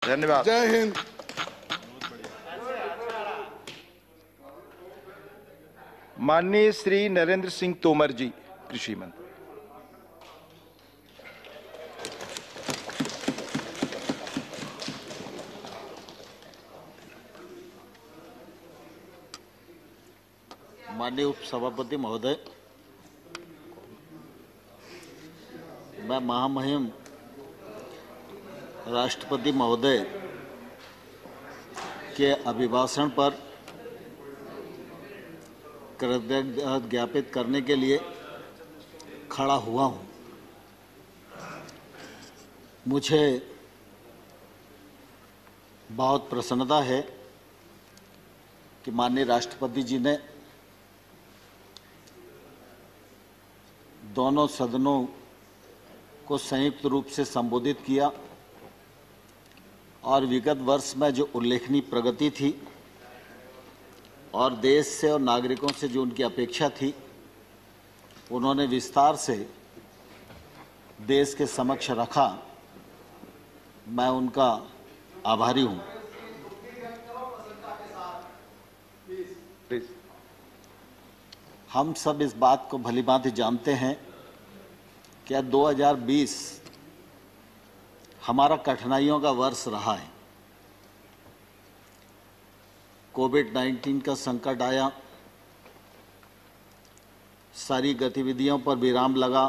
धन्यवाद। जय हिंद। माननीय श्री नरेंद्र सिंह तोमर जी, कृषि मंत्री। माननीय उपसभापति महोदय, मैं महामहिम राष्ट्रपति महोदय के अभिभाषण पर कृतज्ञता ज्ञापित करने के लिए खड़ा हुआ हूँ। मुझे बहुत प्रसन्नता है कि माननीय राष्ट्रपति जी ने दोनों सदनों को संयुक्त रूप से संबोधित किया और विगत वर्ष में जो उल्लेखनीय प्रगति थी और देश से और नागरिकों से जो उनकी अपेक्षा थी, उन्होंने विस्तार से देश के समक्ष रखा। मैं उनका आभारी हूँ। हम सब इस बात को भलीभांति जानते हैं कि 2020 हमारा कठिनाइयों का वर्ष रहा है। कोविड-19 का संकट आया, सारी गतिविधियों पर विराम लगा,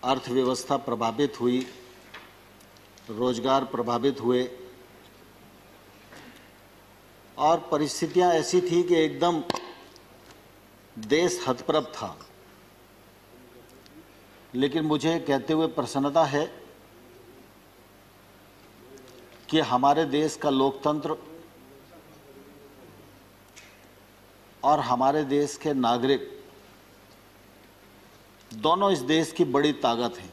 अर्थव्यवस्था प्रभावित हुई, रोजगार प्रभावित हुए और परिस्थितियां ऐसी थी कि एकदम देश हतप्रभ था। लेकिन मुझे कहते हुए प्रसन्नता है कि हमारे देश का लोकतंत्र और हमारे देश के नागरिक दोनों इस देश की बड़ी ताकत हैं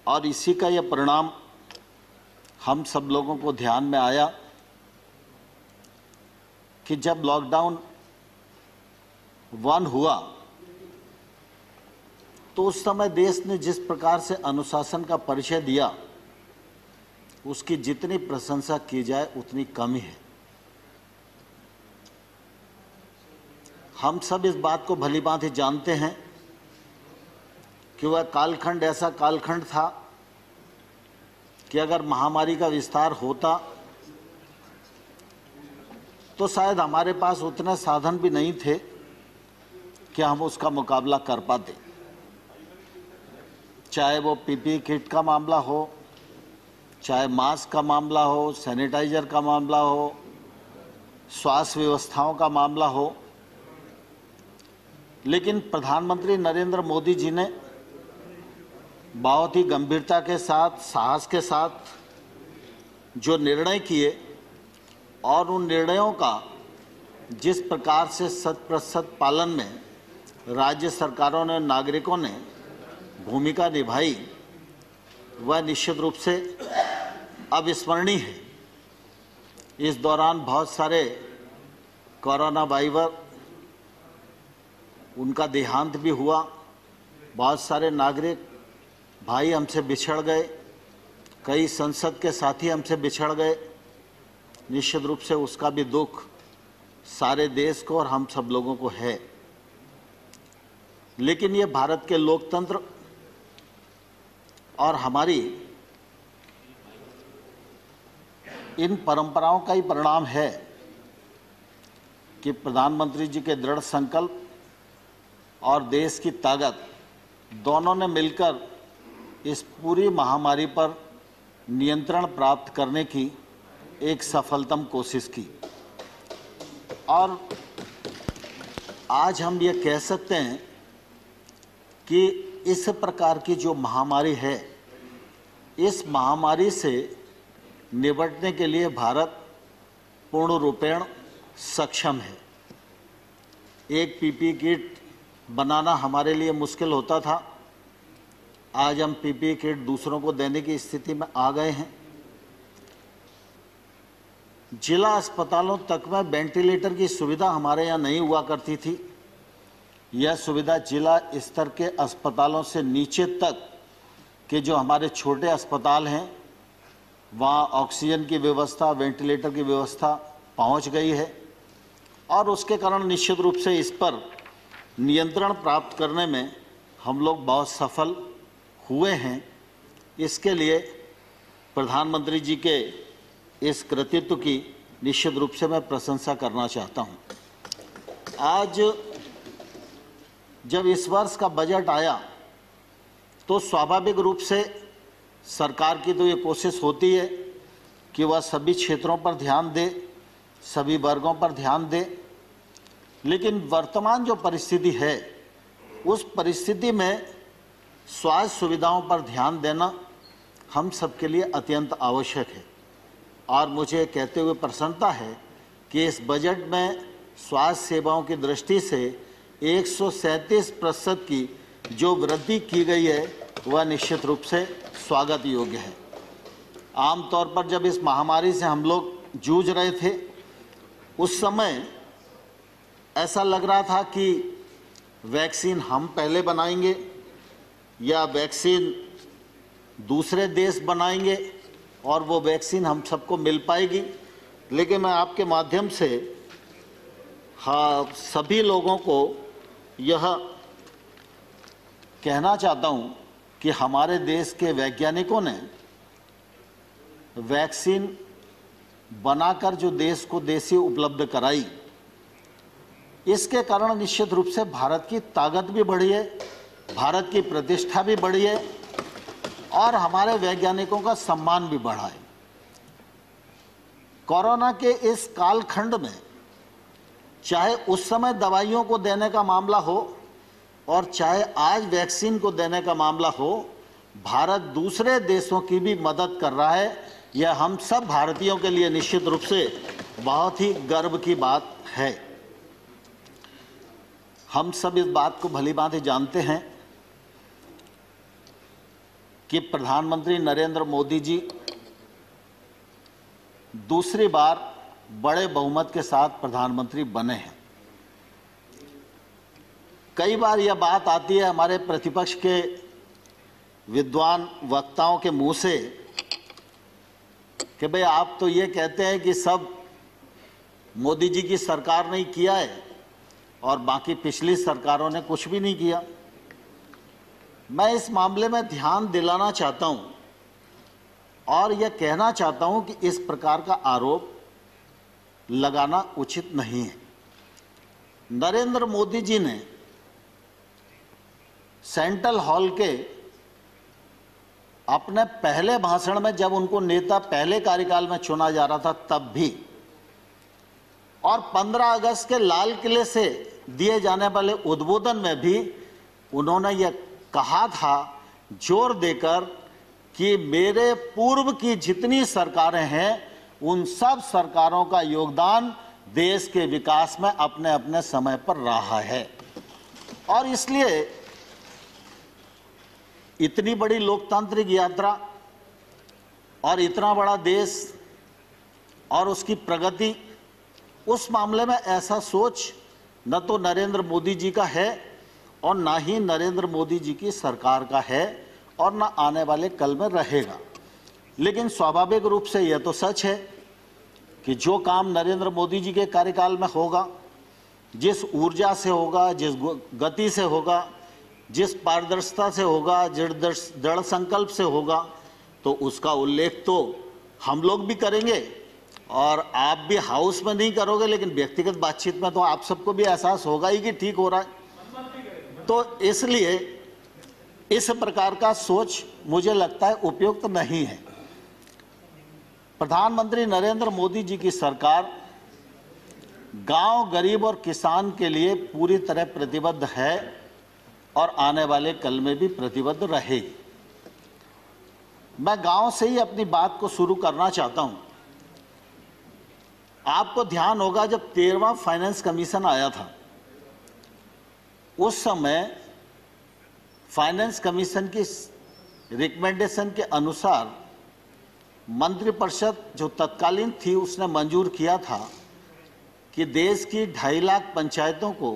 और इसी का यह परिणाम हम सब लोगों को ध्यान में आया कि जब लॉकडाउन 1 हुआ तो उस समय देश ने जिस प्रकार से अनुशासन का परिचय दिया, उसकी जितनी प्रशंसा की जाए उतनी कम ही है। हम सब इस बात को भलीभांति जानते हैं कि वह कालखंड ऐसा कालखंड था कि अगर महामारी का विस्तार होता तो शायद हमारे पास उतने साधन भी नहीं थे कि हम उसका मुकाबला कर पाते। चाहे वो पीपीई किट का मामला हो, चाहे मास्क का मामला हो, सैनिटाइजर का मामला हो, स्वास्थ्य व्यवस्थाओं का मामला हो। लेकिन प्रधानमंत्री नरेंद्र मोदी जी ने बहुत ही गंभीरता के साथ, साहस के साथ जो निर्णय किए और उन निर्णयों का जिस प्रकार से 100% पालन में राज्य सरकारों ने, नागरिकों ने भूमिका निभाई, वह निश्चित रूप से अविस्मरणीय है। इस दौरान बहुत सारे कोरोना वारियर, उनका देहांत भी हुआ। बहुत सारे नागरिक भाई हमसे बिछड़ गए, कई संसद के साथी हमसे बिछड़ गए। निश्चित रूप से उसका भी दुख सारे देश को और हम सब लोगों को है। लेकिन ये भारत के लोकतंत्र और हमारी इन परंपराओं का ही परिणाम है कि प्रधानमंत्री जी के दृढ़ संकल्प और देश की ताकत दोनों ने मिलकर इस पूरी महामारी पर नियंत्रण प्राप्त करने की एक सफलतम कोशिश की। और आज हम ये कह सकते हैं कि इस प्रकार की जो महामारी है, इस महामारी से निपटने के लिए भारत पूर्ण रूपेण सक्षम है। एक पीपीई किट बनाना हमारे लिए मुश्किल होता था, आज हम पीपीई किट दूसरों को देने की स्थिति में आ गए हैं। जिला अस्पतालों तक में वेंटिलेटर की सुविधा हमारे यहाँ नहीं हुआ करती थी। यह सुविधा जिला स्तर के अस्पतालों से नीचे तक कि जो हमारे छोटे अस्पताल हैं वहाँ ऑक्सीजन की व्यवस्था, वेंटिलेटर की व्यवस्था पहुँच गई है और उसके कारण निश्चित रूप से इस पर नियंत्रण प्राप्त करने में हम लोग बहुत सफल हुए हैं। इसके लिए प्रधानमंत्री जी के इस कृतित्व की निश्चित रूप से मैं प्रशंसा करना चाहता हूं। आज जब इस वर्ष का बजट आया तो स्वाभाविक रूप से सरकार की तो ये कोशिश होती है कि वह सभी क्षेत्रों पर ध्यान दे, सभी वर्गों पर ध्यान दे, लेकिन वर्तमान जो परिस्थिति है उस परिस्थिति में स्वास्थ्य सुविधाओं पर ध्यान देना हम सबके लिए अत्यंत आवश्यक है। और मुझे कहते हुए प्रसन्नता है कि इस बजट में स्वास्थ्य सेवाओं की दृष्टि से 137% की जो वृद्धि की गई है वह निश्चित रूप से स्वागत योग्य है। आमतौर पर जब इस महामारी से हम लोग जूझ रहे थे उस समय ऐसा लग रहा था कि वैक्सीन हम पहले बनाएंगे या वैक्सीन दूसरे देश बनाएंगे और वो वैक्सीन हम सबको मिल पाएगी। लेकिन मैं आपके माध्यम से सभी लोगों को यह कहना चाहता हूँ कि हमारे देश के वैज्ञानिकों ने वैक्सीन बनाकर जो देश को देशी उपलब्ध कराई, इसके कारण निश्चित रूप से भारत की ताकत भी बढ़ी है, भारत की प्रतिष्ठा भी बढ़ी है और हमारे वैज्ञानिकों का सम्मान भी बढ़ा है। कोरोना के इस कालखंड में चाहे उस समय दवाइयों को देने का मामला हो और चाहे आज वैक्सीन को देने का मामला हो, भारत दूसरे देशों की भी मदद कर रहा है। यह हम सब भारतीयों के लिए निश्चित रूप से बहुत ही गर्व की बात है। हम सब इस बात को भली भांति जानते हैं कि प्रधानमंत्री नरेंद्र मोदी जी दूसरी बार बड़े बहुमत के साथ प्रधानमंत्री बने हैं। कई बार यह बात आती है हमारे प्रतिपक्ष के विद्वान वक्ताओं के मुंह से कि भाई आप तो ये कहते हैं कि सब मोदी जी की सरकार ने किया है और बाकी पिछली सरकारों ने कुछ भी नहीं किया। मैं इस मामले में ध्यान दिलाना चाहता हूं और यह कहना चाहता हूं कि इस प्रकार का आरोप लगाना उचित नहीं है। नरेंद्र मोदी जी ने सेंट्रल हॉल के अपने पहले भाषण में, जब उनको नेता पहले कार्यकाल में चुना जा रहा था तब भी, और 15 अगस्त के लाल किले से दिए जाने वाले उद्बोधन में भी उन्होंने यह कहा था जोर देकर कि मेरे पूर्व की जितनी सरकारें हैं उन सब सरकारों का योगदान देश के विकास में अपने अपने समय पर रहा है और इसलिए इतनी बड़ी लोकतांत्रिक यात्रा और इतना बड़ा देश और उसकी प्रगति, उस मामले में ऐसा सोच न तो नरेंद्र मोदी जी का है और ना ही नरेंद्र मोदी जी की सरकार का है और ना आने वाले कल में रहेगा। लेकिन स्वाभाविक रूप से यह तो सच है कि जो काम नरेंद्र मोदी जी के कार्यकाल में होगा, जिस ऊर्जा से होगा, जिस गति से होगा, जिस पारदर्शिता से होगा, दृढ़ संकल्प से होगा, तो उसका उल्लेख तो हम लोग भी करेंगे और आप भी हाउस में नहीं करोगे, लेकिन व्यक्तिगत बातचीत में तो आप सबको भी एहसास होगा ही कि ठीक हो रहा है। तो इसलिए इस प्रकार का सोच मुझे लगता है उपयुक्त नहीं है। प्रधानमंत्री नरेंद्र मोदी जी की सरकार गांव, गरीब और किसान के लिए पूरी तरह प्रतिबद्ध है और आने वाले कल में भी प्रतिबद्ध रहेगी। मैं गांव से ही अपनी बात को शुरू करना चाहता हूं। आपको ध्यान होगा जब 13वां फाइनेंस कमीशन आया था, उस समय फाइनेंस कमीशन की रिकमेंडेशन के अनुसार मंत्रिपरिषद जो तत्कालीन थी उसने मंजूर किया था कि देश की 2.5 लाख पंचायतों को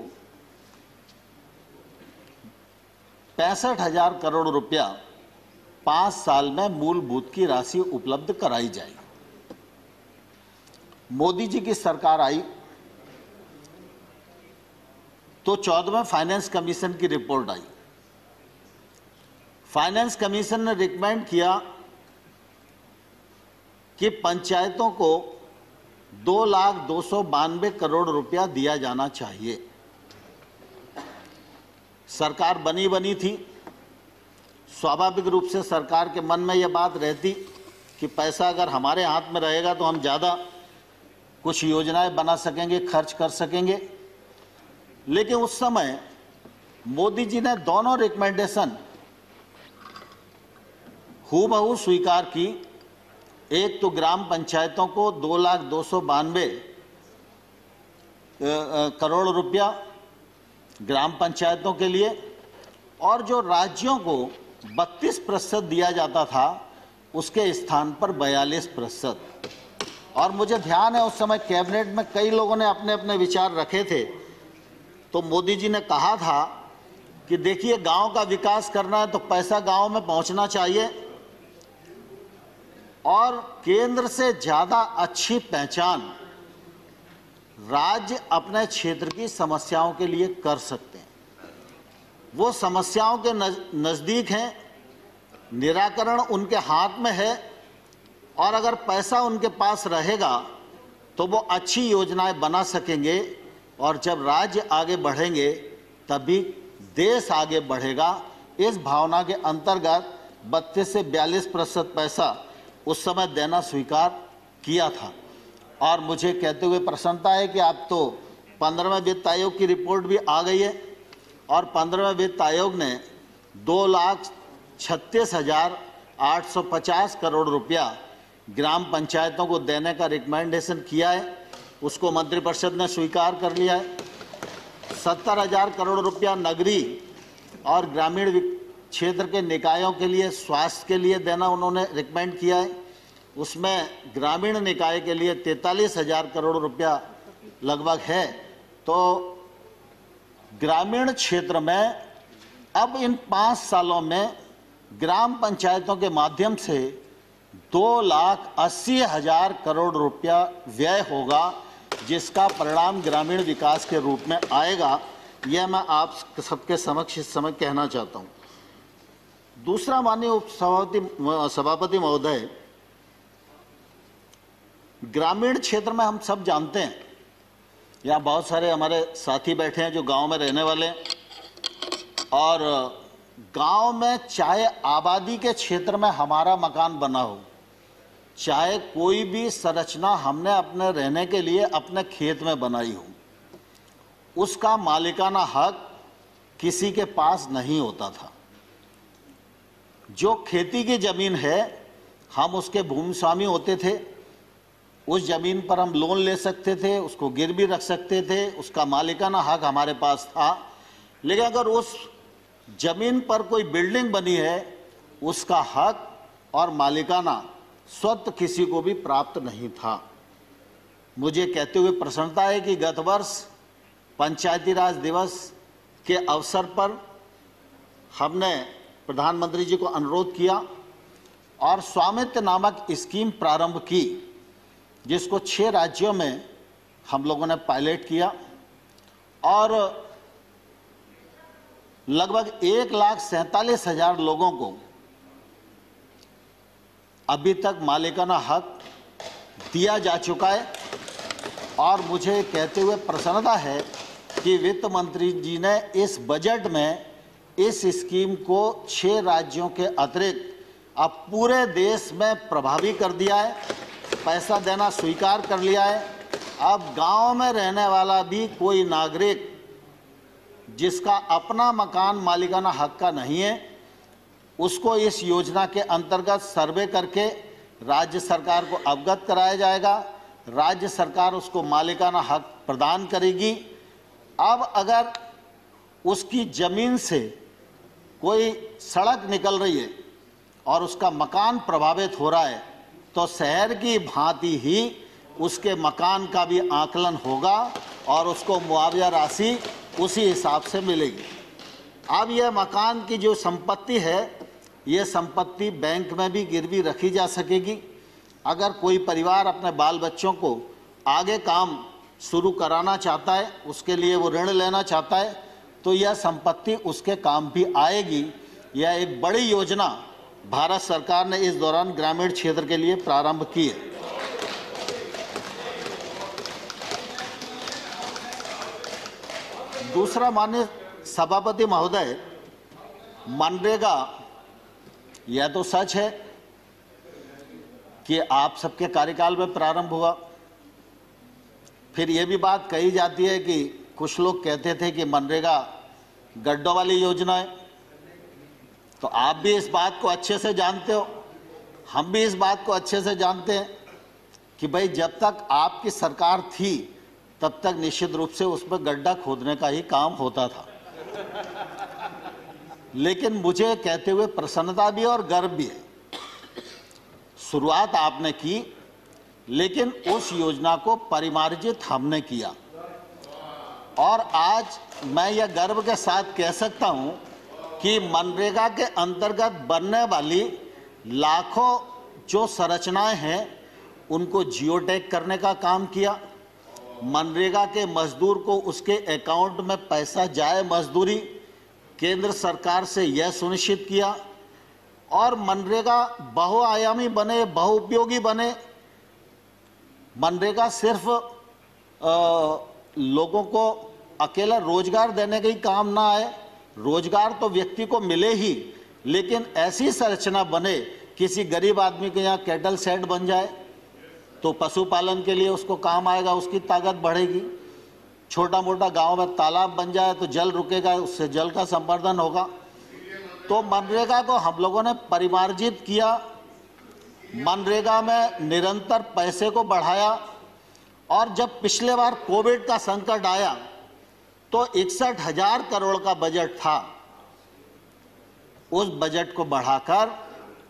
65,000 करोड़ रुपया 5 साल में मूलभूत की राशि उपलब्ध कराई जाएगी। मोदी जी की सरकार आई तो 14वें फाइनेंस कमीशन की रिपोर्ट आई। फाइनेंस कमीशन ने रिकमेंड किया कि पंचायतों को 2,292 करोड़ रुपया दिया जाना चाहिए। सरकार बनी थी, स्वाभाविक रूप से सरकार के मन में यह बात रहती कि पैसा अगर हमारे हाथ में रहेगा तो हम ज़्यादा कुछ योजनाएं बना सकेंगे, खर्च कर सकेंगे। लेकिन उस समय मोदी जी ने दोनों रिकमेंडेशन हूबहू स्वीकार की। एक तो ग्राम पंचायतों को 2,292 करोड़ रुपया ग्राम पंचायतों के लिए, और जो राज्यों को 32% दिया जाता था उसके स्थान पर 42%। और मुझे ध्यान है उस समय कैबिनेट में कई लोगों ने अपने अपने विचार रखे थे। तो मोदी जी ने कहा था कि देखिए, गांव का विकास करना है तो पैसा गांव में पहुंचना चाहिए, और केंद्र से ज़्यादा अच्छी पहचान राज्य अपने क्षेत्र की समस्याओं के लिए कर सकते हैं। वो समस्याओं के नज़दीक हैं, निराकरण उनके हाथ में है, और अगर पैसा उनके पास रहेगा तो वो अच्छी योजनाएं बना सकेंगे, और जब राज्य आगे बढ़ेंगे तभी देश आगे बढ़ेगा। इस भावना के अंतर्गत 32 से 42% पैसा उस समय देना स्वीकार किया था। और मुझे कहते हुए प्रसन्नता है कि अब तो 15वें वित्त आयोग की रिपोर्ट भी आ गई है, और 15वें वित्त आयोग ने 2,36,850 करोड़ रुपया ग्राम पंचायतों को देने का रिकमेंडेशन किया है। उसको मंत्रिपरिषद ने स्वीकार कर लिया है। 70,000 करोड़ रुपया नगरीय और ग्रामीण क्षेत्र के निकायों के लिए, स्वास्थ्य के लिए देना उन्होंने रिकमेंड किया है। उसमें ग्रामीण निकाय के लिए 43,000 करोड़ रुपया लगभग है। तो ग्रामीण क्षेत्र में अब इन 5 सालों में ग्राम पंचायतों के माध्यम से 2,80,000 करोड़ रुपया व्यय होगा, जिसका परिणाम ग्रामीण विकास के रूप में आएगा। यह मैं आप सबके समक्ष इस समय कहना चाहता हूँ। दूसरा, माननीय सभापति महोदय, ग्रामीण क्षेत्र में हम सब जानते हैं, यहाँ बहुत सारे हमारे साथी बैठे हैं जो गांव में रहने वाले हैं, और गांव में चाहे आबादी के क्षेत्र में हमारा मकान बना हो, चाहे कोई भी संरचना हमने अपने रहने के लिए अपने खेत में बनाई हो, उसका मालिकाना हक किसी के पास नहीं होता था। जो खेती की जमीन है, हम उसके भूमि स्वामी होते थे, उस जमीन पर हम लोन ले सकते थे, उसको गिरवी रख सकते थे, उसका मालिकाना हक हमारे पास था। लेकिन अगर उस जमीन पर कोई बिल्डिंग बनी है, उसका हक और मालिकाना स्वतः किसी को भी प्राप्त नहीं था। मुझे कहते हुए प्रसन्नता है कि गत वर्ष पंचायती राज दिवस के अवसर पर हमने प्रधानमंत्री जी को अनुरोध किया और स्वामित्व नामक स्कीम प्रारंभ की, जिसको 6 राज्यों में हम लोगों ने पायलट किया, और लगभग 1,47,000 लोगों को अभी तक मालिकाना हक दिया जा चुका है। और मुझे कहते हुए प्रसन्नता है कि वित्त मंत्री जी ने इस बजट में इस स्कीम को 6 राज्यों के अतिरिक्त अब पूरे देश में प्रभावी कर दिया है, पैसा देना स्वीकार कर लिया है। अब गांव में रहने वाला भी कोई नागरिक जिसका अपना मकान मालिकाना हक का नहीं है, उसको इस योजना के अंतर्गत सर्वे करके राज्य सरकार को अवगत कराया जाएगा। राज्य सरकार उसको मालिकाना हक प्रदान करेगी। अब अगर उसकी ज़मीन से कोई सड़क निकल रही है और उसका मकान प्रभावित हो रहा है, तो शहर की भांति ही उसके मकान का भी आकलन होगा और उसको मुआवजा राशि उसी हिसाब से मिलेगी। अब यह मकान की जो संपत्ति है, ये संपत्ति बैंक में भी गिरवी रखी जा सकेगी। अगर कोई परिवार अपने बाल बच्चों को आगे काम शुरू कराना चाहता है, उसके लिए वो ऋण लेना चाहता है, तो यह संपत्ति उसके काम भी आएगी। यह एक बड़ी योजना भारत सरकार ने इस दौरान ग्रामीण क्षेत्र के लिए प्रारंभ की है। दूसरा, माननीय सभापति महोदय, मनरेगा, यह तो सच है कि आप सबके कार्यकाल में प्रारंभ हुआ। फिर यह भी बात कही जाती है कि कुछ लोग कहते थे कि मनरेगा गड्ढों वाली योजना है। तो आप भी इस बात को अच्छे से जानते हो, हम भी इस बात को अच्छे से जानते हैं कि भाई जब तक आपकी सरकार थी तब तक निश्चित रूप से उसमें गड्ढा खोदने का ही काम होता था। लेकिन मुझे कहते हुए प्रसन्नता भी और गर्व भी है। शुरुआत आपने की, लेकिन उस योजना को परिमार्जित हमने किया, और आज मैं यह गर्व के साथ कह सकता हूं कि मनरेगा के अंतर्गत बनने वाली लाखों जो संरचनाएं हैं उनको जियो टैग करने का काम किया। मनरेगा के मजदूर को उसके अकाउंट में पैसा जाए मजदूरी केंद्र सरकार से यह सुनिश्चित किया, और मनरेगा बहुआयामी बने, बहुउपयोगी बने। मनरेगा सिर्फ लोगों को अकेला रोजगार देने का ही काम ना आए, रोजगार तो व्यक्ति को मिले ही, लेकिन ऐसी संरचना बने, किसी गरीब आदमी के यहाँ कैटल शेड बन जाए तो पशुपालन के लिए उसको काम आएगा, उसकी ताकत बढ़ेगी। छोटा मोटा गांव में तालाब बन जाए तो जल रुकेगा, उससे जल का संवर्धन होगा। तो मनरेगा को हम लोगों ने परिमार्जित किया, मनरेगा में निरंतर पैसे को बढ़ाया, और जब पिछले बार कोविड का संकट आया तो 61,000 करोड़ का बजट था, उस बजट को बढ़ाकर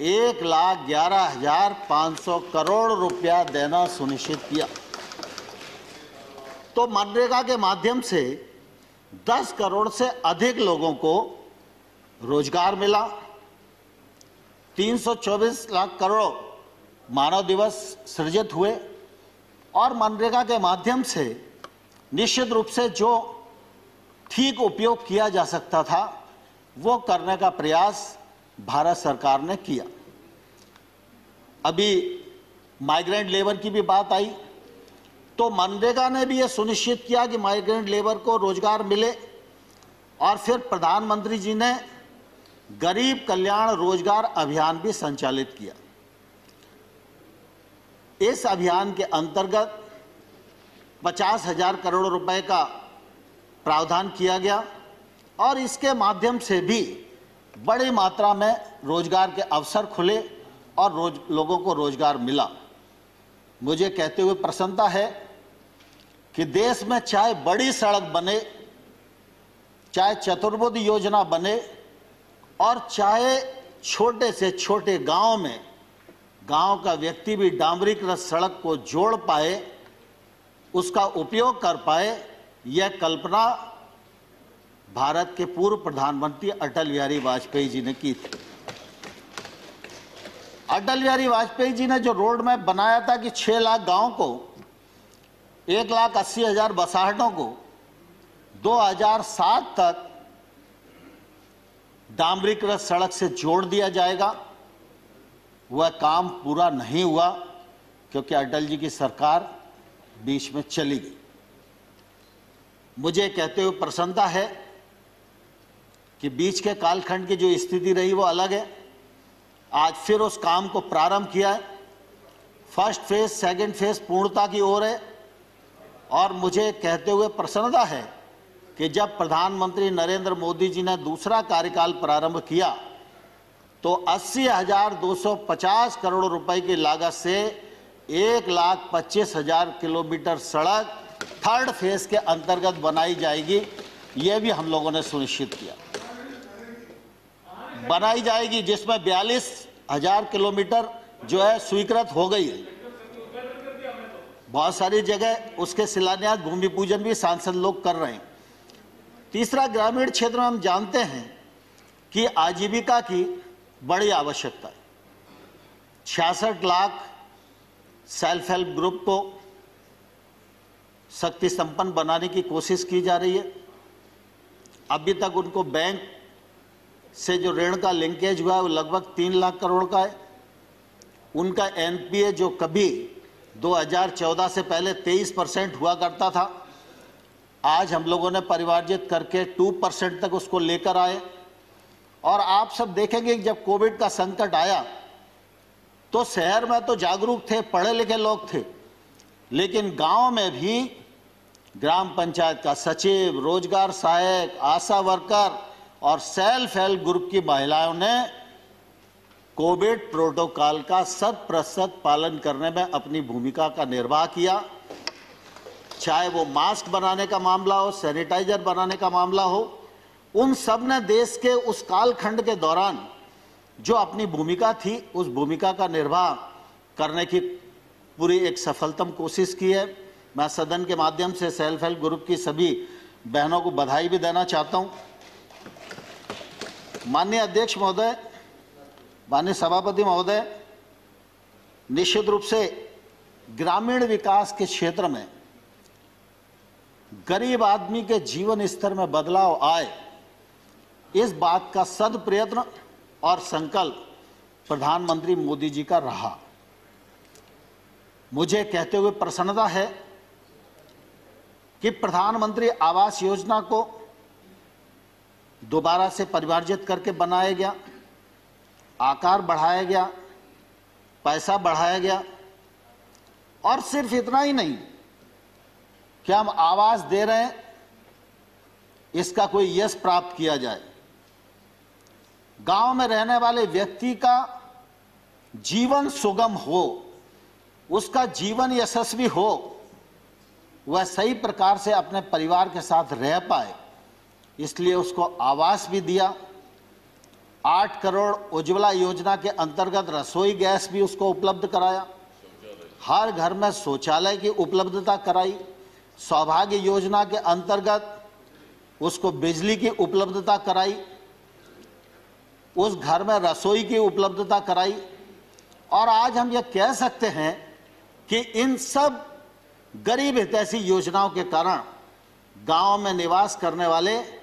1,11,500 करोड़ रुपया देना सुनिश्चित किया। तो मनरेगा के माध्यम से 10 करोड़ से अधिक लोगों को रोजगार मिला, 324 लाख करोड़ मानव दिवस सृजित हुए, और मनरेगा के माध्यम से निश्चित रूप से जो ठीक उपयोग किया जा सकता था वो करने का प्रयास भारत सरकार ने किया। अभी माइग्रेंट लेबर की भी बात आई, तो मनरेगा ने भी ये सुनिश्चित किया कि माइग्रेंट लेबर को रोजगार मिले, और फिर प्रधानमंत्री जी ने गरीब कल्याण रोजगार अभियान भी संचालित किया। इस अभियान के अंतर्गत 50,000 करोड़ रुपए का प्रावधान किया गया, और इसके माध्यम से भी बड़ी मात्रा में रोजगार के अवसर खुले और लोगों को रोजगार मिला। मुझे कहते हुए प्रसन्नता है कि देश में चाहे बड़ी सड़क बने, चाहे चतुर्भुज योजना बने, और चाहे छोटे से छोटे गांव में गांव का व्यक्ति भी डामरीकृत सड़क को जोड़ पाए, उसका उपयोग कर पाए, यह कल्पना भारत के पूर्व प्रधानमंत्री अटल बिहारी वाजपेयी जी ने की थी। अटल बिहारी वाजपेयी जी ने जो रोड मैप बनाया था कि 6 लाख गांव को, 1,80,000 बसाहटों को 2007 तक डामरीकृत सड़क से जोड़ दिया जाएगा, वह काम पूरा नहीं हुआ क्योंकि अटल जी की सरकार बीच में चली गई। मुझे कहते हुए प्रसन्नता है कि बीच के कालखंड की जो स्थिति रही वो अलग है। आज फिर उस काम को प्रारंभ किया है, फर्स्ट फेज सेकंड फेज पूर्णता की ओर है, और मुझे कहते हुए प्रसन्नता है कि जब प्रधानमंत्री नरेंद्र मोदी जी ने दूसरा कार्यकाल प्रारंभ किया तो 80,250 करोड़ रुपए की लागत से 1,25,000 किलोमीटर सड़क थर्ड फेज के अंतर्गत बनाई जाएगी। यह भी हम लोगों ने सुनिश्चित किया, बनाई जाएगी, जिसमें 42,000 किलोमीटर जो है स्वीकृत हो गई है। बहुत सारी जगह उसके शिलान्यास भूमि पूजन भी सांसद लोग कर रहे हैं। तीसरा, ग्रामीण क्षेत्र में हम जानते हैं कि आजीविका की बड़ी आवश्यकता है। 66 लाख सेल्फ हेल्प ग्रुप को शक्ति संपन्न बनाने की कोशिश की जा रही है। अभी तक उनको बैंक से जो ऋण का लिंकेज हुआ है वो लगभग 3 लाख करोड़ का है। उनका एनपीए जो कभी 2014 से पहले 23% हुआ करता था, आज हम लोगों ने परिमार्जित करके 2% तक उसको लेकर आए। और आप सब देखेंगे कि जब कोविड का संकट आया तो शहर में तो जागरूक थे, पढ़े लिखे लोग थे, लेकिन गांव में भी ग्राम पंचायत का सचिव, रोजगार सहायक, आशा वर्कर और सेल्फ हेल्प ग्रुप की महिलाओं ने कोविड प्रोटोकॉल का 100% पालन करने में अपनी भूमिका का निर्वाह किया। चाहे वो मास्क बनाने का मामला हो, सैनिटाइजर बनाने का मामला हो, उन सब ने देश के उस कालखंड के दौरान जो अपनी भूमिका थी उस भूमिका का निर्वाह करने की पूरी एक सफलतम कोशिश की है। मैं सदन के माध्यम से सेल्फ हेल्प ग्रुप की सभी बहनों को बधाई भी देना चाहता हूं। माननीय अध्यक्ष महोदय, माननीय सभापति महोदय, निश्चित रूप से ग्रामीण विकास के क्षेत्र में गरीब आदमी के जीवन स्तर में बदलाव आए, इस बात का सद प्रयत्न और संकल्प प्रधानमंत्री मोदी जी का रहा। मुझे कहते हुए प्रसन्नता है कि प्रधानमंत्री आवास योजना को दोबारा से परिमार्जित करके बनाया गया, आकार बढ़ाया गया, पैसा बढ़ाया गया। और सिर्फ इतना ही नहीं कि हम आवास दे रहे हैं, इसका कोई यश प्राप्त किया जाए। गांव में रहने वाले व्यक्ति का जीवन सुगम हो, उसका जीवन यशस्वी हो, वह सही प्रकार से अपने परिवार के साथ रह पाए, इसलिए उसको आवास भी दिया। 8 करोड़ उज्ज्वला योजना के अंतर्गत रसोई गैस भी उसको उपलब्ध कराया। हर घर में शौचालय की उपलब्धता कराई। सौभाग्य योजना के अंतर्गत उसको बिजली की उपलब्धता कराई, उस घर में रसोई की उपलब्धता कराई। और आज हम ये कह सकते हैं कि इन सब गरीब हितैषी योजनाओं के कारण गांव में निवास करने वाले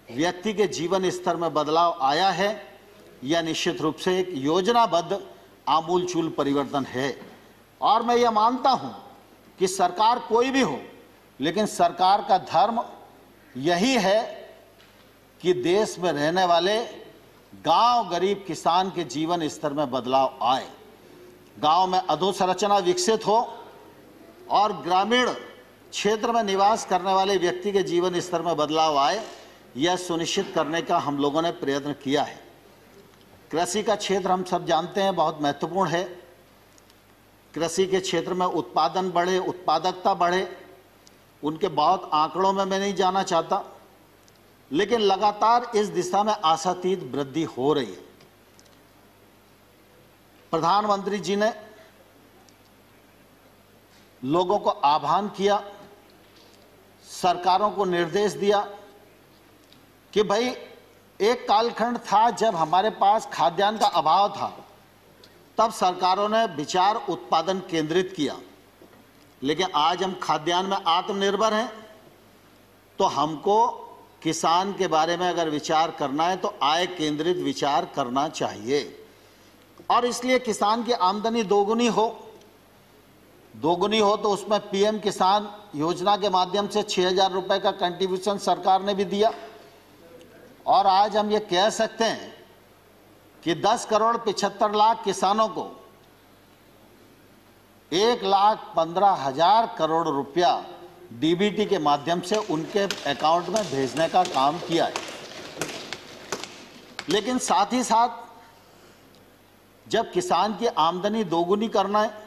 व्यक्ति के जीवन स्तर में बदलाव आया है। यह निश्चित रूप से एक योजनाबद्ध आमूलचूल परिवर्तन है। और मैं यह मानता हूं कि सरकार कोई भी हो, लेकिन सरकार का धर्म यही है कि देश में रहने वाले गांव गरीब किसान के जीवन स्तर में बदलाव आए, गांव में अधोसंरचना विकसित हो और ग्रामीण क्षेत्र में निवास करने वाले व्यक्ति के जीवन स्तर में बदलाव आए, यह सुनिश्चित करने का हम लोगों ने प्रयत्न किया है। कृषि का क्षेत्र हम सब जानते हैं बहुत महत्वपूर्ण है। कृषि के क्षेत्र में उत्पादन बढ़े, उत्पादकता बढ़े, उनके बहुत आंकड़ों में मैं नहीं जाना चाहता, लेकिन लगातार इस दिशा में आशातीत वृद्धि हो रही है। प्रधानमंत्री जी ने लोगों को आह्वान किया, सरकारों को निर्देश दिया कि भाई एक कालखंड था जब हमारे पास खाद्यान्न का अभाव था, तब सरकारों ने विचार उत्पादन केंद्रित किया, लेकिन आज हम खाद्यान्न में आत्मनिर्भर हैं, तो हमको किसान के बारे में अगर विचार करना है तो आय केंद्रित विचार करना चाहिए। और इसलिए किसान की आमदनी दोगुनी हो तो उसमें पीएम किसान योजना के माध्यम से 6,000 रुपए का कंट्रीब्यूशन सरकार ने भी दिया। और आज हम ये कह सकते हैं कि 10 करोड़ 75 लाख किसानों को 1,15,000 करोड़ रुपया डीबीटी के माध्यम से उनके अकाउंट में भेजने का काम किया है। लेकिन साथ ही साथ जब किसान की आमदनी दोगुनी करना है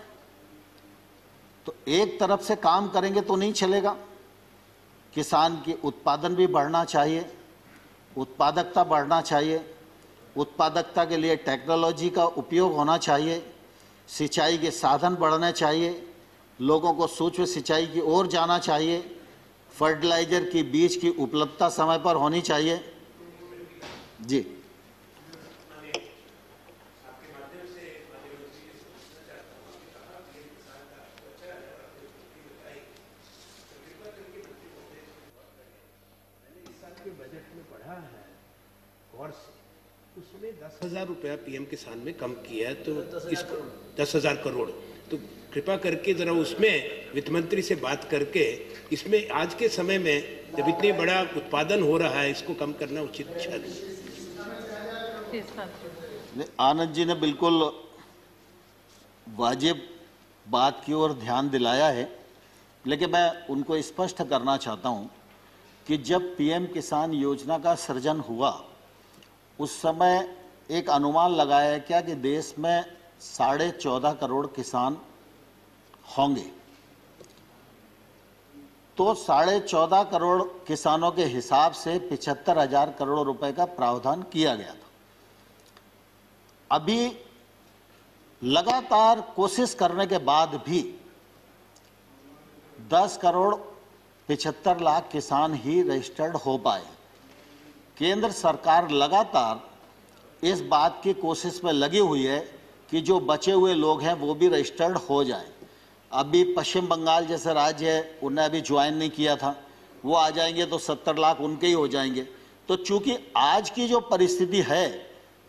तो एक तरफ से काम करेंगे तो नहीं चलेगा। किसान की उत्पादन भी बढ़ना चाहिए, उत्पादकता बढ़ना चाहिए। उत्पादकता के लिए टेक्नोलॉजी का उपयोग होना चाहिए, सिंचाई के साधन बढ़ने चाहिए, लोगों को सूक्ष्म सिंचाई की ओर जाना चाहिए, फर्टिलाइजर की बीज की उपलब्धता समय पर होनी चाहिए। जी बढ़ा है और से, उसमें 10,000 रुपया पीएम किसान में कम किया है, तो इसको 10,000 करोड़, तो कृपा करके जरा उसमें वित्त मंत्री से बात करके इसमें आज के समय में जब इतनी बड़ा उत्पादन हो रहा है इसको कम करना उचित है। आनंद जी ने बिल्कुल वाजिब बात की ओर ध्यान दिलाया है, लेकिन मैं उनको स्पष्ट करना चाहता हूं कि जब पीएम किसान योजना का सृजन हुआ उस समय एक अनुमान लगाया गया कि देश में 14.5 करोड़ किसान होंगे, तो 14.5 करोड़ किसानों के हिसाब से 75,000 करोड़ रुपए का प्रावधान किया गया था। अभी लगातार कोशिश करने के बाद भी 10 करोड़ 75 लाख किसान ही रजिस्टर्ड हो पाए। केंद्र सरकार लगातार इस बात की कोशिश में लगी हुई है कि जो बचे हुए लोग हैं वो भी रजिस्टर्ड हो जाएं। अभी पश्चिम बंगाल जैसे राज्य है, उन्हें अभी ज्वाइन नहीं किया था, वो आ जाएंगे तो 70 लाख उनके ही हो जाएंगे। तो चूंकि आज की जो परिस्थिति है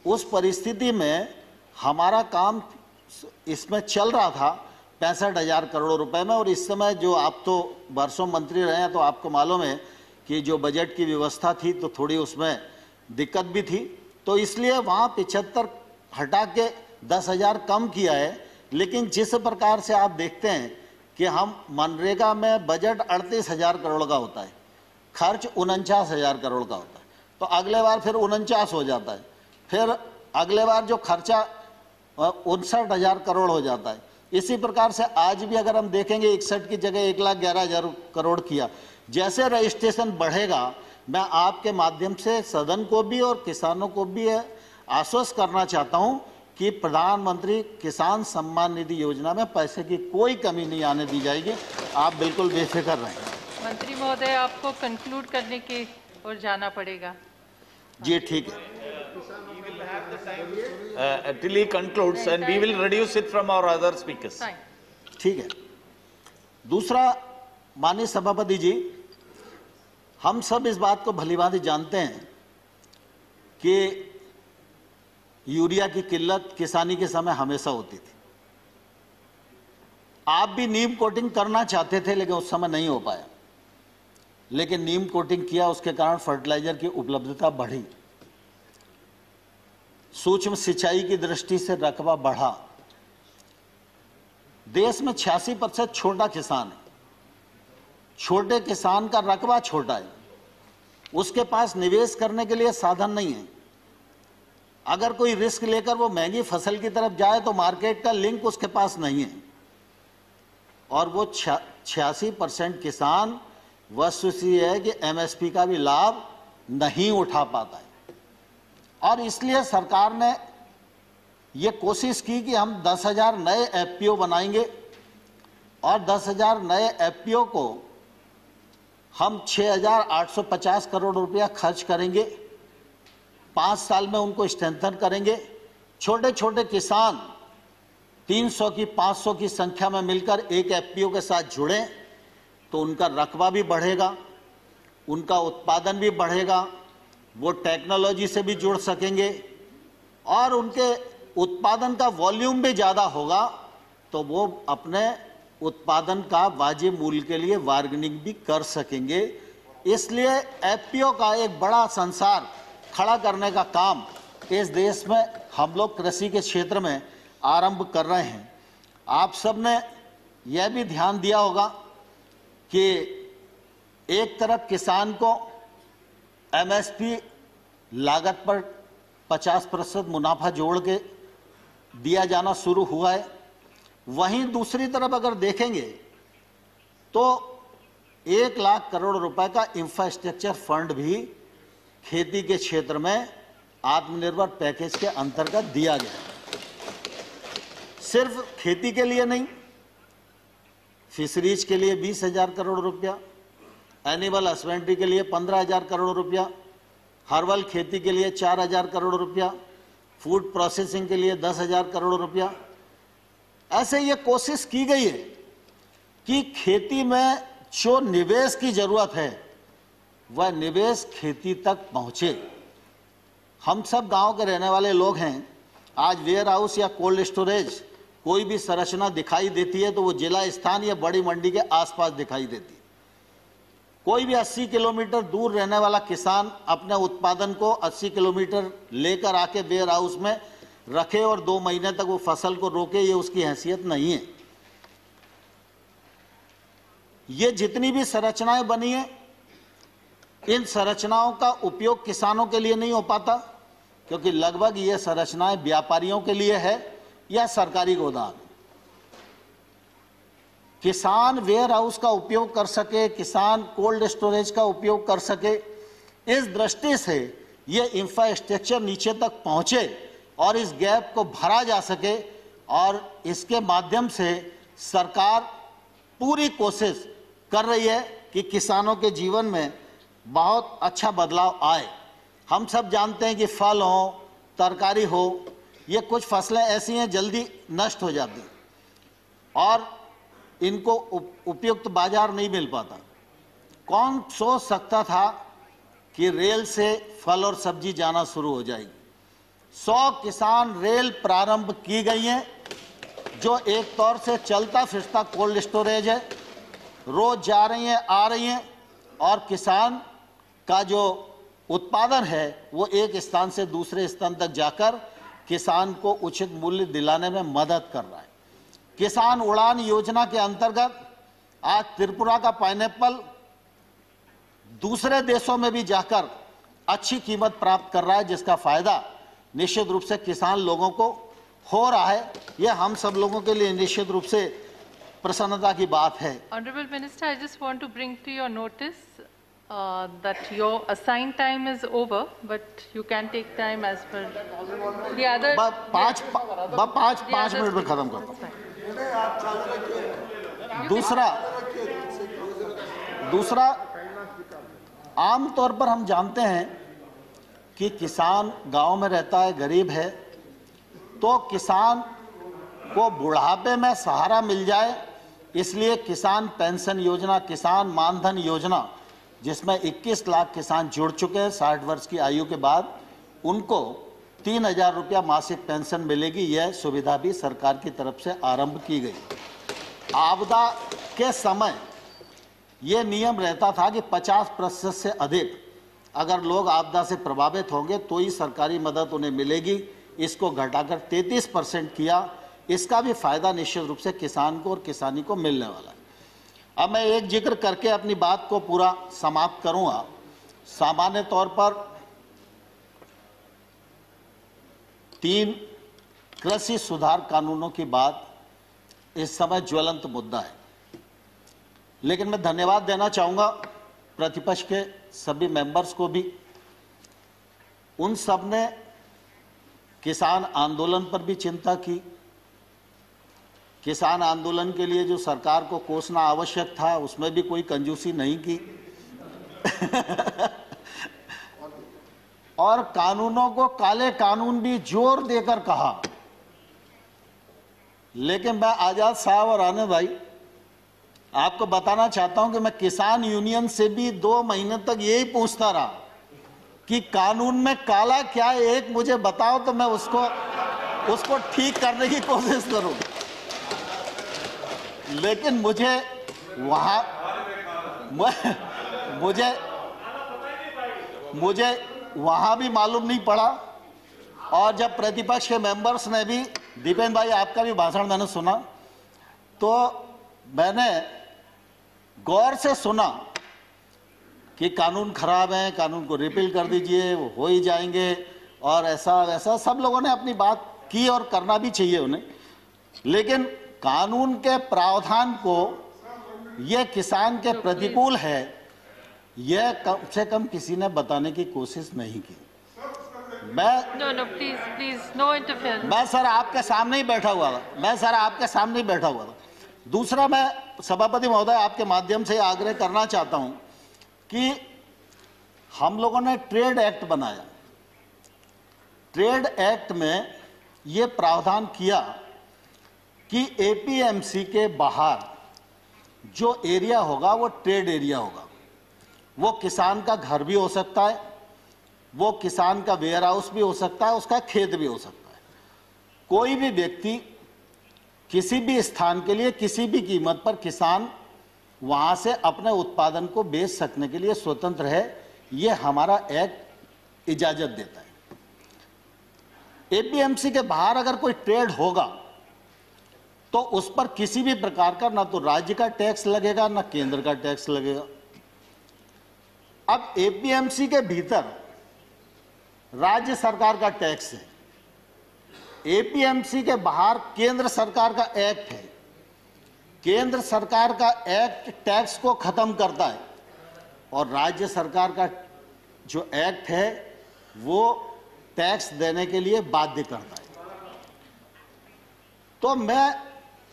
उस परिस्थिति में हमारा काम इसमें चल रहा था 65,000 करोड़ रुपए में, और इस समय जो आप तो वर्षों मंत्री रहे हैं तो आपको मालूम है कि जो बजट की व्यवस्था थी तो थोड़ी उसमें दिक्कत भी थी, तो इसलिए वहाँ 75 हटा के 10,000 कम किया है। लेकिन जिस प्रकार से आप देखते हैं कि हम मनरेगा में बजट 38,000 करोड़ का होता है, खर्च 49,000 करोड़ का होता है, तो अगले बार फिर 49 हो जाता है, फिर अगले बार जो खर्चा 59,000 करोड़ हो जाता है। इसी प्रकार से आज भी अगर हम देखेंगे 61 की जगह 1,11,000 करोड़ किया। जैसे रजिस्ट्रेशन बढ़ेगा, मैं आपके माध्यम से सदन को भी और किसानों को भी आश्वस्त करना चाहता हूं कि प्रधानमंत्री किसान सम्मान निधि योजना में पैसे की कोई कमी नहीं आने दी जाएगी। आप बिल्कुल बेफिक्र रहें। मंत्री महोदय, आपको कंक्लूड करने की ओर जाना पड़ेगा। जी ठीक है। Till he concludes, and we will reduce it from our other speakers. ठीक है। दूसरा, माननीय सभापति जी, हम सब इस बात को भलीभांति जानते हैं कि यूरिया की किल्लत किसानी के समय हमेशा होती थी। आप भी नीम कोटिंग करना चाहते थे लेकिन उस समय नहीं हो पाया, लेकिन नीम कोटिंग किया, उसके कारण फर्टिलाइजर की उपलब्धता बढ़ी, सूक्ष्म सिंचाई की दृष्टि से रकबा बढ़ा। देश में 86% छोटा किसान है। छोटे किसान का रकबा छोटा है, उसके पास निवेश करने के लिए साधन नहीं है। अगर कोई रिस्क लेकर वो महंगी फसल की तरफ जाए तो मार्केट का लिंक उसके पास नहीं है, और वो 86% किसान वस्तुस्थिति है कि एमएसपी का भी लाभ नहीं उठा पाता है। और इसलिए सरकार ने ये कोशिश की कि हम 10,000 नए एफपीओ बनाएंगे, और 10,000 नए एफपीओ को हम 6,850 करोड़ रुपया खर्च करेंगे। 5 साल में उनको स्ट्रेंथन करेंगे। छोटे छोटे किसान 300 की 500 की संख्या में मिलकर एक एफपीओ के साथ जुड़ें तो उनका रकबा भी बढ़ेगा, उनका उत्पादन भी बढ़ेगा, वो टेक्नोलॉजी से भी जुड़ सकेंगे, और उनके उत्पादन का वॉल्यूम भी ज़्यादा होगा तो वो अपने उत्पादन का वाजिब मूल्य के लिए बार्गेनिंग भी कर सकेंगे। इसलिए एफपीओ का एक बड़ा संसार खड़ा करने का काम इस देश में हम लोग कृषि के क्षेत्र में आरंभ कर रहे हैं। आप सब ने यह भी ध्यान दिया होगा कि एक तरफ किसान को एमएसपी लागत पर 50% मुनाफा जोड़ के दिया जाना शुरू हुआ है, वहीं दूसरी तरफ अगर देखेंगे तो 1 लाख करोड़ रुपए का इंफ्रास्ट्रक्चर फंड भी खेती के क्षेत्र में आत्मनिर्भर पैकेज के अंतर्गत दिया गया। सिर्फ खेती के लिए नहीं, फिशरीज के लिए 20,000 करोड़ रुपया, एनिमल हस्बेंड्री के लिए 15,000 करोड़ रुपया, हर्बल खेती के लिए 4,000 करोड़ रुपया, फूड प्रोसेसिंग के लिए 10,000 करोड़ रुपया। ऐसे ये कोशिश की गई है कि खेती में जो निवेश की जरूरत है वह निवेश खेती तक पहुंचे। हम सब गांव के रहने वाले लोग हैं। आज वेयर हाउस या कोल्ड स्टोरेज कोई भी संरचना दिखाई देती है तो वो जिला स्थान या बड़ी मंडी के आसपास दिखाई देती है। कोई भी 80 किलोमीटर दूर रहने वाला किसान अपने उत्पादन को 80 किलोमीटर लेकर आके वेयर हाउस में रखे और 2 महीने तक वो फसल को रोके, ये उसकी हैसियत नहीं है। ये जितनी भी संरचनाएं बनी है, इन संरचनाओं का उपयोग किसानों के लिए नहीं हो पाता, क्योंकि लगभग ये संरचनाएं व्यापारियों के लिए है या सरकारी गोदाम। किसान वेयर हाउस का उपयोग कर सके, किसान कोल्ड स्टोरेज का उपयोग कर सके, इस दृष्टि से ये इंफ्रास्ट्रक्चर नीचे तक पहुंचे और इस गैप को भरा जा सके, और इसके माध्यम से सरकार पूरी कोशिश कर रही है कि किसानों के जीवन में बहुत अच्छा बदलाव आए। हम सब जानते हैं कि फल हो, तरकारी हो, ये कुछ फसलें ऐसी हैं जल्दी नष्ट हो जाती हैं और इनको उपयुक्त बाजार नहीं मिल पाता। कौन सोच सकता था कि रेल से फल और सब्जी जाना शुरू हो जाएगी। 100 किसान रेल प्रारंभ की गई हैं, जो एक तौर से चलता फिरता कोल्ड स्टोरेज है। रोज जा रही हैं, आ रही हैं, और किसान का जो उत्पादन है वो एक स्थान से दूसरे स्थान तक जाकर किसान को उचित मूल्य दिलाने में मदद कर रहा है। किसान उड़ान योजना के अंतर्गत आज त्रिपुरा का पाइनएप्पल दूसरे देशों में भी जाकर अच्छी कीमत प्राप्त कर रहा है, जिसका फायदा निश्चित रूप से किसान लोगों को हो रहा है। यह हम सब लोगों के लिए निश्चित रूप से प्रसन्नता की बात है। Honorable Minister, I just want to bring to your notice that your assigned time is over, but you can take time as per the other. पाँच मिनट में खत्म करता हूँ। दूसरा आम तौर पर हम जानते हैं कि किसान गांव में रहता है, गरीब है, तो किसान को बुढ़ापे में सहारा मिल जाए, इसलिए किसान पेंशन योजना, किसान मानधन योजना, जिसमें 21 लाख किसान जुड़ चुके हैं 60 वर्ष की आयु के बाद, उनको 3,000 रुपया मासिक पेंशन मिलेगी। यह सुविधा भी सरकार की तरफ से आरंभ की गई। आपदा के समय यह नियम रहता था कि 50% से अधिक अगर लोग आपदा से प्रभावित होंगे तो ही सरकारी मदद उन्हें मिलेगी। इसको घटाकर 33% किया। इसका भी फायदा निश्चित रूप से किसान को और किसानी को मिलने वाला है। अब मैं एक जिक्र करके अपनी बात को पूरा समाप्त करूंगा। सामान्य तौर पर 3 कृषि सुधार कानूनों की बात इस समय ज्वलंत मुद्दा है, लेकिन मैं धन्यवाद देना चाहूंगा प्रतिपक्ष के सभी मेंबर्स को भी। उन सब ने किसान आंदोलन पर भी चिंता की। किसान आंदोलन के लिए जो सरकार को कोसना आवश्यक था उसमें भी कोई कंजूसी नहीं की और कानूनों को काले कानून भी जोर देकर कहा। लेकिन मैं आजाद साहब और आने भाई आपको बताना चाहता हूं कि मैं किसान यूनियन से भी 2 महीने तक यही पूछता रहा कि कानून में काला क्या है, एक मुझे बताओ तो मैं उसको ठीक करने की कोशिश करूं। लेकिन मुझे वहां भी मालूम नहीं पड़ा। और जब प्रतिपक्ष के मेंबर्स ने भी, दीपेंद्र भाई आपका भी भाषण मैंने सुना, तो मैंने गौर से सुना कि कानून खराब है, कानून को रिपील कर दीजिए, वो हो ही जाएंगे, और ऐसा वैसा सब लोगों ने अपनी बात की और करना भी चाहिए उन्हें। लेकिन कानून के प्रावधान को यह किसान के प्रतिकूल है, यह कम से कम किसी ने बताने की कोशिश नहीं की। मैं सर आपके सामने ही बैठा हुआ था। दूसरा, मैं सभापति महोदय आपके माध्यम से आग्रह करना चाहता हूं कि हम लोगों ने ट्रेड एक्ट बनाया। ट्रेड एक्ट में यह प्रावधान किया कि एपीएमसी के बाहर जो एरिया होगा वो ट्रेड एरिया होगा, वो किसान का घर भी हो सकता है, वो किसान का वेयर हाउस भी हो सकता है, उसका खेत भी हो सकता है। कोई भी व्यक्ति किसी भी स्थान के लिए किसी भी कीमत पर किसान वहां से अपने उत्पादन को बेच सकने के लिए स्वतंत्र है। ये हमारा एक्ट इजाजत देता है। एपीएमसी के बाहर अगर कोई ट्रेड होगा तो उस पर किसी भी प्रकार का ना तो राज्य का टैक्स लगेगा ना केंद्र का टैक्स लगेगा। अब एपीएमसी के भीतर राज्य सरकार का टैक्स है, एपीएमसी के बाहर केंद्र सरकार का एक्ट है। केंद्र सरकार का एक्ट टैक्स को खत्म करता है और राज्य सरकार का जो एक्ट है वो टैक्स देने के लिए बाध्य करता है। तो मैं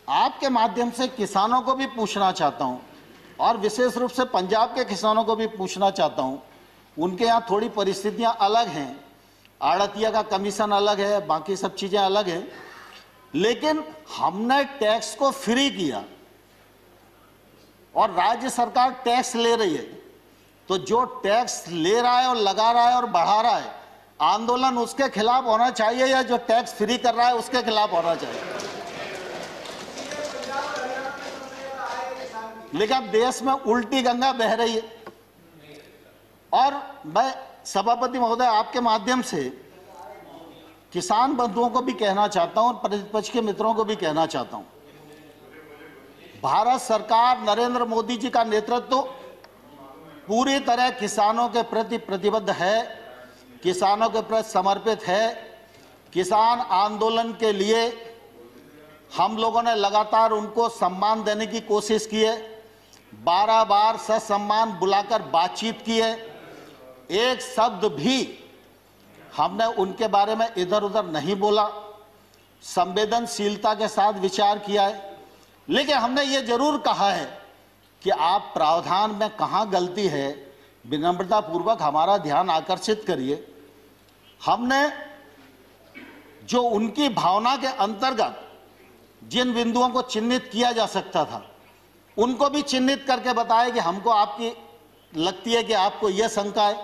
आपके माध्यम से किसानों को भी पूछना चाहता हूं और विशेष रूप से पंजाब के किसानों को भी पूछना चाहता हूं। उनके यहाँ थोड़ी परिस्थितियां अलग हैं, आड़तिया का कमीशन अलग है, बाकी सब चीजें अलग हैं, लेकिन हमने टैक्स को फ्री किया और राज्य सरकार टैक्स ले रही है। तो जो टैक्स ले रहा है और लगा रहा है और बढ़ा रहा है, आंदोलन उसके खिलाफ होना चाहिए या जो टैक्स फ्री कर रहा है उसके खिलाफ होना चाहिए? लेकिन अब देश में उल्टी गंगा बह रही है। और मैं सभापति महोदय आपके माध्यम से किसान बंधुओं को भी कहना चाहता हूं और प्रतिपक्ष के मित्रों को भी कहना चाहता हूं, भारत सरकार नरेंद्र मोदी जी का नेतृत्व पूरी तरह किसानों के प्रति प्रतिबद्ध है, किसानों के प्रति समर्पित है। किसान आंदोलन के लिए हम लोगों ने लगातार उनको सम्मान देने की कोशिश की है, 12 बार ससम्मान बुलाकर बातचीत की है। एक शब्द भी हमने उनके बारे में इधर उधर नहीं बोला, संवेदनशीलता के साथ विचार किया है। लेकिन हमने ये जरूर कहा है कि आप प्रावधान में कहाँ गलती है, विनम्रता पूर्वक हमारा ध्यान आकर्षित करिए। हमने जो उनकी भावना के अंतर्गत जिन बिंदुओं को चिन्हित किया जा सकता था उनको भी चिन्हित करके बताया कि हमको आपकी लगती है कि आपको यह शंका है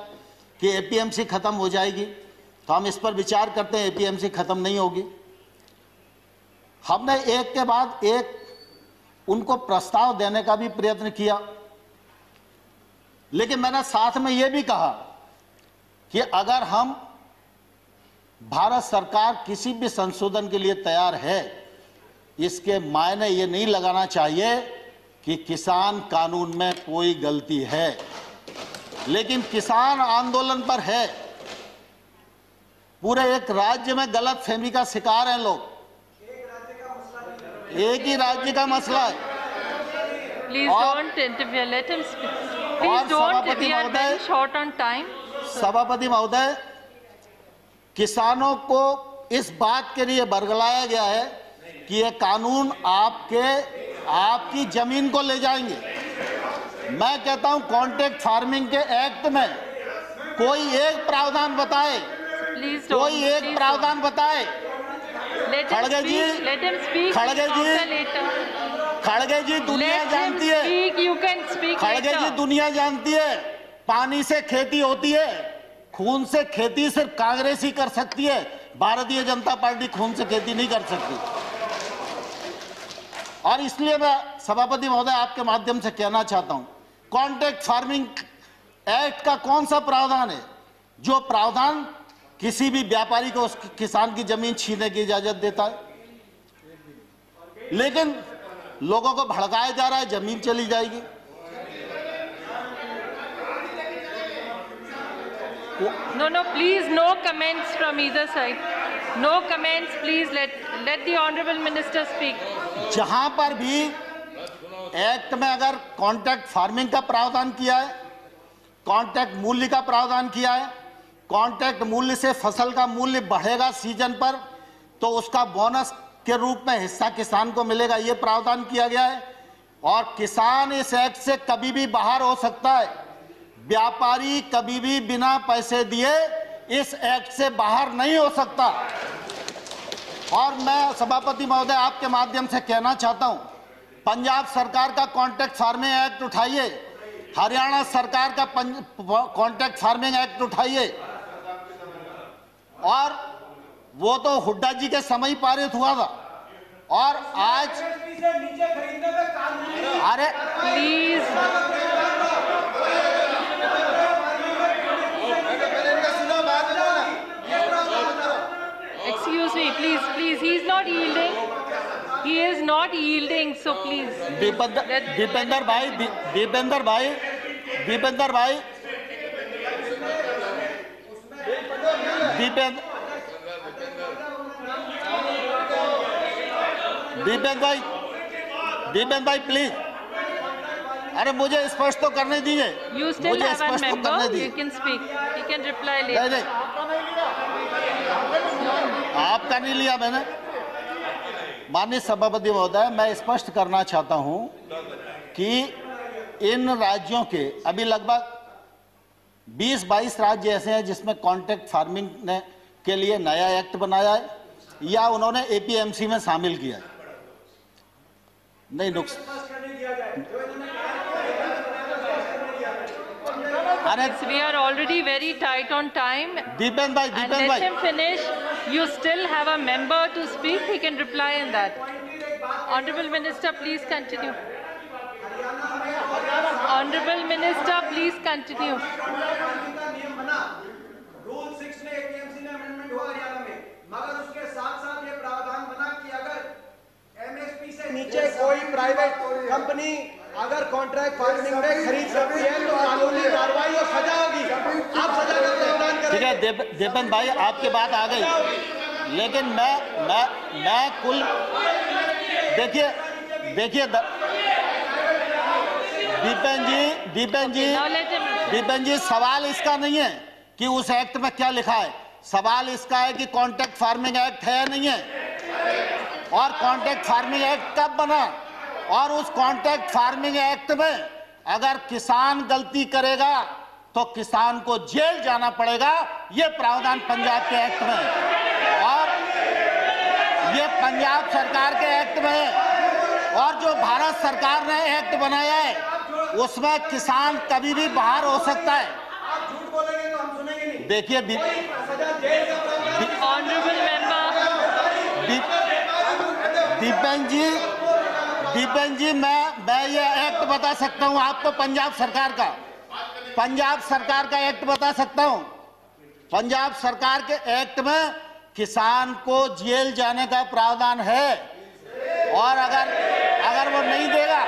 कि एपीएमसी खत्म हो जाएगी, तो हम इस पर विचार करते हैं। एपीएमसी खत्म नहीं होगी। हमने एक के बाद एक उनको प्रस्ताव देने का भी प्रयत्न किया, लेकिन मैंने साथ में यह भी कहा कि अगर हम भारत सरकार किसी भी संशोधन के लिए तैयार है, इसके मायने ये नहीं लगाना चाहिए कि किसान कानून में कोई गलती है। लेकिन किसान आंदोलन पर है, पूरे एक राज्य में गलत फहमी का शिकार हैं लोग। एक ही राज्य का मसला है। Please don't interfere. Let him speak. Please don't. We are very short on time. सभापति महोदय, किसानों को इस बात के लिए बरगलाया गया है कि ये कानून आपकी जमीन को ले जाएंगे। मैं कहता हूं कॉन्ट्रैक्ट फार्मिंग के एक्ट में कोई एक प्रावधान बताए, कोई एक प्रावधान बताए। खड़गे जी, खड़गे जी दुनिया जानती है, खड़गे जी दुनिया जानती है, पानी से खेती होती है, खून से खेती सिर्फ कांग्रेस ही कर सकती है, भारतीय जनता पार्टी खून से खेती नहीं कर सकती। और इसलिए मैं सभापति महोदय आपके माध्यम से कहना चाहता हूं, कॉन्ट्रैक्ट फार्मिंग एक्ट का कौन सा प्रावधान है जो प्रावधान किसी भी व्यापारी को उस किसान की जमीन छीनने की इजाजत देता है? लेकिन लोगों को भड़काया जा रहा है, जमीन चली जाएगी। No, please, no comments from either side. No comments, please. Let the honorable minister speak. जहां पर भी एक्ट में अगर कॉन्ट्रैक्ट फार्मिंग का प्रावधान किया है, कॉन्ट्रैक्ट मूल्य का प्रावधान किया है, कॉन्ट्रैक्ट मूल्य से फसल का मूल्य बढ़ेगा सीजन पर तो उसका बोनस के रूप में हिस्सा किसान को मिलेगा, ये प्रावधान किया गया है। और किसान इस एक्ट से कभी भी बाहर हो सकता है, व्यापारी कभी भी बिना पैसे दिए इस एक्ट से बाहर नहीं हो सकता। और मैं सभापति महोदय आपके माध्यम से कहना चाहता हूं, पंजाब सरकार का कॉन्ट्रैक्ट फार्मिंग एक्ट उठाइए, हरियाणा सरकार का कॉन्ट्रैक्ट फार्मिंग एक्ट उठाइए, और वो तो हुड्डा जी के समय पारित हुआ था, और आज अरे please excuse me, please, he is not yielding. He is not yielding, so please. Dipendra भाई प्लीज, अरे मुझे स्पष्ट तो करने दीजिए। You still have a member, you can speak, he can reply later. नहीं, आपका नहीं लिया मैंने। माननीय सभापति महोदय, मैं स्पष्ट करना चाहता हूं कि इन राज्यों के अभी लगभग 20-22 राज्य ऐसे हैं जिसमें कॉन्ट्रैक्ट फार्मिंग ने के लिए नया एक्ट बनाया है या उन्होंने एपीएमसी में शामिल किया है। नहीं We are already very tight on time. Dipendra भाई, And let him finish. You still have a member to speak. He can reply in that. Honorable Minister, please continue. Honorable Minister, please continue. Rule 6 ने APMC ने amendment हुआ हरियाणा में, मगर उसके साथ-साथ ये प्रावधान बना कि अगर एमएसपी से नीचे कोई प्राइवेट कंपनी अगर कॉन्ट्रैक्ट फार्मिंग में खरीद सकती है तो कानूनी कार्रवाई और सजा होगी। आप सजा का प्रावधान करेंगे। ठीक है दीपेंद्र भाई, आपकी बात आ गई, लेकिन मैं कुल देखिए दीपेंद्र जी, सवाल इसका नहीं है कि उस एक्ट में क्या लिखा है, सवाल इसका है कि कॉन्ट्रैक्ट फार्मिंग एक्ट है या नहीं है, और कॉन्ट्रैक्ट फार्मिंग एक्ट कब बना, और उस कॉन्ट्रैक्ट फार्मिंग एक्ट में अगर किसान गलती करेगा तो किसान को जेल जाना पड़ेगा। ये प्रावधान पंजाब के एक्ट में है, और ये पंजाब सरकार के एक्ट में है, और जो भारत सरकार ने एक्ट बनाया है उसमें किसान कभी भी बाहर हो सकता है। देखिए दीपेंद्र जी, मैं ये एक्ट बता सकता हूं आपको, पंजाब सरकार का एक्ट बता सकता हूं। पंजाब सरकार के एक्ट में किसान को जेल जाने का प्रावधान है, और अगर वो नहीं देगा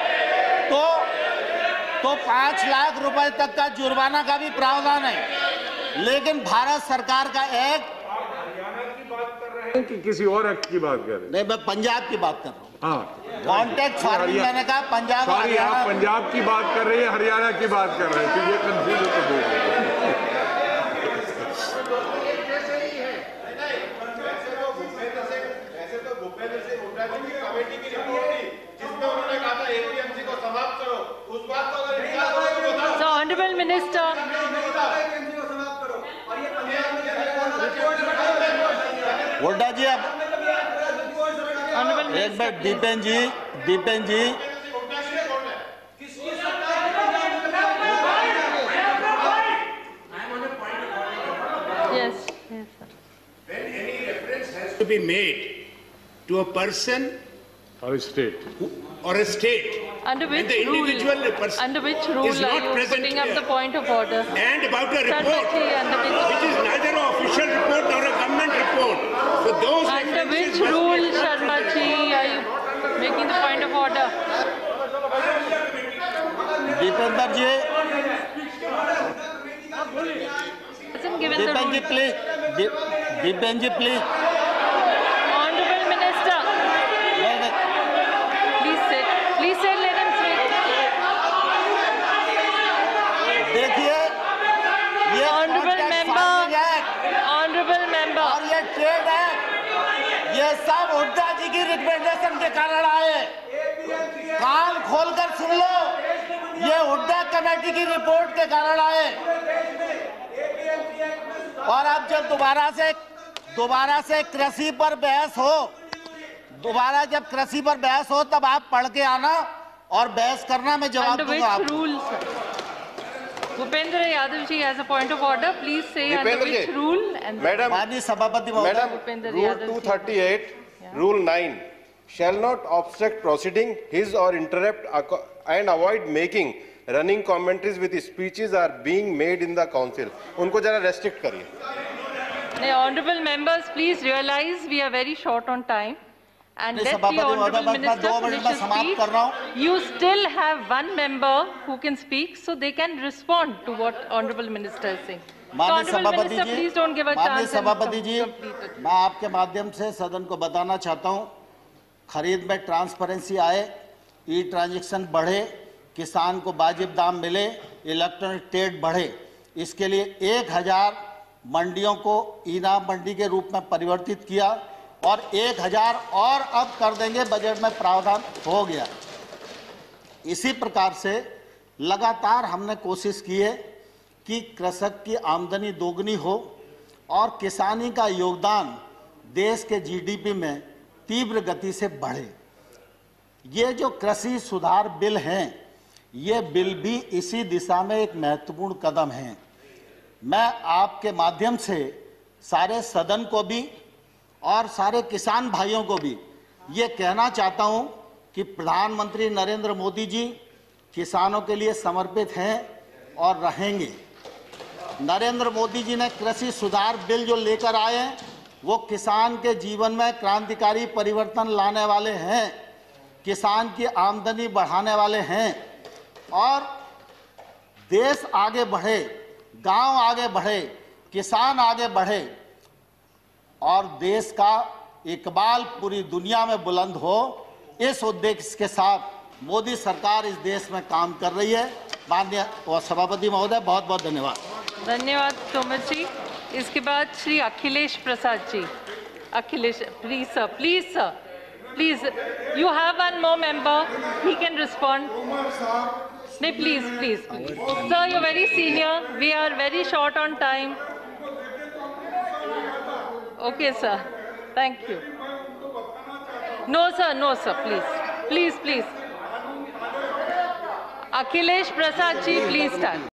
तो 5 लाख रुपए तक का जुर्माना का भी प्रावधान है। लेकिन भारत सरकार का एक्ट, हरियाणा की बात कर रहे हैं कि किसी और एक्ट की बात कर रहे हैं? नहीं, मैं पंजाब की बात कर रहा हूँ। हाँ, कॉन्ट्रैक्ट फार्मिंग मैंने कहा पंजाब। सॉरी, आप पंजाब की बात कर रहे हैं, हरियाणा की बात कर रहे हैं, तो ये कंफ्यूज होकर बोल रहे हैं। So, Honorable Minister. हुड्डा जी, अब एक बार दीपेंद्र जी Yes, sir. When any reference has to be made to a person और state or a state, Under which and the individual rule? person Under which rule is are not you present putting up here, the point of order? and about a report Sarvati, under which is neither an official report nor a government report, so those Under which references must rule, be- Sharma ji, are you making the point of order? Dipendra ji Hasn't given the Dipendra ji rule. Please, Dipendra ji please. Honorable Minister, please sit, let him sit. देखिए, ये Honorable contract member, farming act honorable member. और ये trade act, ये सब हुड्डा जी की recommendation के कारण आए। कान खोलकर सुन लो, ये हुड्डा कमेटी की रिपोर्ट के कारण आए। और अब जब दोबारा से कृषि पर बहस हो, तब आप पढ़ के आना और बहस करना, मैं जवाब Under दूंगा which आपको। rule, sir? Bhupendra Yadav ji has a point of order. Please say under Bhupendra which ji, rule and Madam, माननीय सभापति महोदय, Madam, Bhupendra Rule Yadav ji. 238, Rule 9, shall not obstruct proceeding, his or interrupt and avoid making running commentaries with speeches are being made in the council. उनको जरा restrict करिए. Honorable members, please realize we are very short on time. And let the Honorable Minister finish his speech. You still have one member who can speak, so they can respond to what Honorable Minister is saying. So, Honorable Minister, please don't give a माननीय chance. सभापति जी, मैं आपके माध्यम से सदन को बताना चाहता हूं, खरीद में ट्रांसपेरेंसी आए, ई ट्रांजैक्शन बढ़े, किसान को वाजिब दाम मिले, इलेक्ट्रॉनिक ट्रेड बढ़े, इसके लिए 1000 मंडियों को इनाम मंडी के रूप में परिवर्तित किया और 1000 और अब कर देंगे, बजट में प्रावधान हो गया। इसी प्रकार से लगातार हमने कोशिश की है कि कृषक की आमदनी दोगुनी हो और किसानी का योगदान देश के जीडीपी में तीव्र गति से बढ़े। ये जो कृषि सुधार बिल हैं, ये बिल भी इसी दिशा में एक महत्वपूर्ण कदम है। मैं आपके माध्यम से सारे सदन को भी और सारे किसान भाइयों को भी ये कहना चाहता हूं कि प्रधानमंत्री नरेंद्र मोदी जी किसानों के लिए समर्पित हैं और रहेंगे। नरेंद्र मोदी जी ने कृषि सुधार बिल जो लेकर आए हैं, वो किसान के जीवन में क्रांतिकारी परिवर्तन लाने वाले हैं, किसान की आमदनी बढ़ाने वाले हैं और देश आगे बढ़े, गांव आगे बढ़े, किसान आगे बढ़े और देश का इकबाल पूरी दुनिया में बुलंद हो, इस उद्देश्य के साथ मोदी सरकार इस देश में काम कर रही है। माननीय सभापति महोदय, बहुत बहुत धन्यवाद। धन्यवाद तोमर जी। इसके बाद Shri Akhilesh Prasad ji. Akhilesh, please sir, please sir, please, you have one more member, he can respond. नहीं, please please sir, you very senior, we are very short on time. Okay sir, thank you. No sir, please please please. Akhilesh Prasad ji, please stand.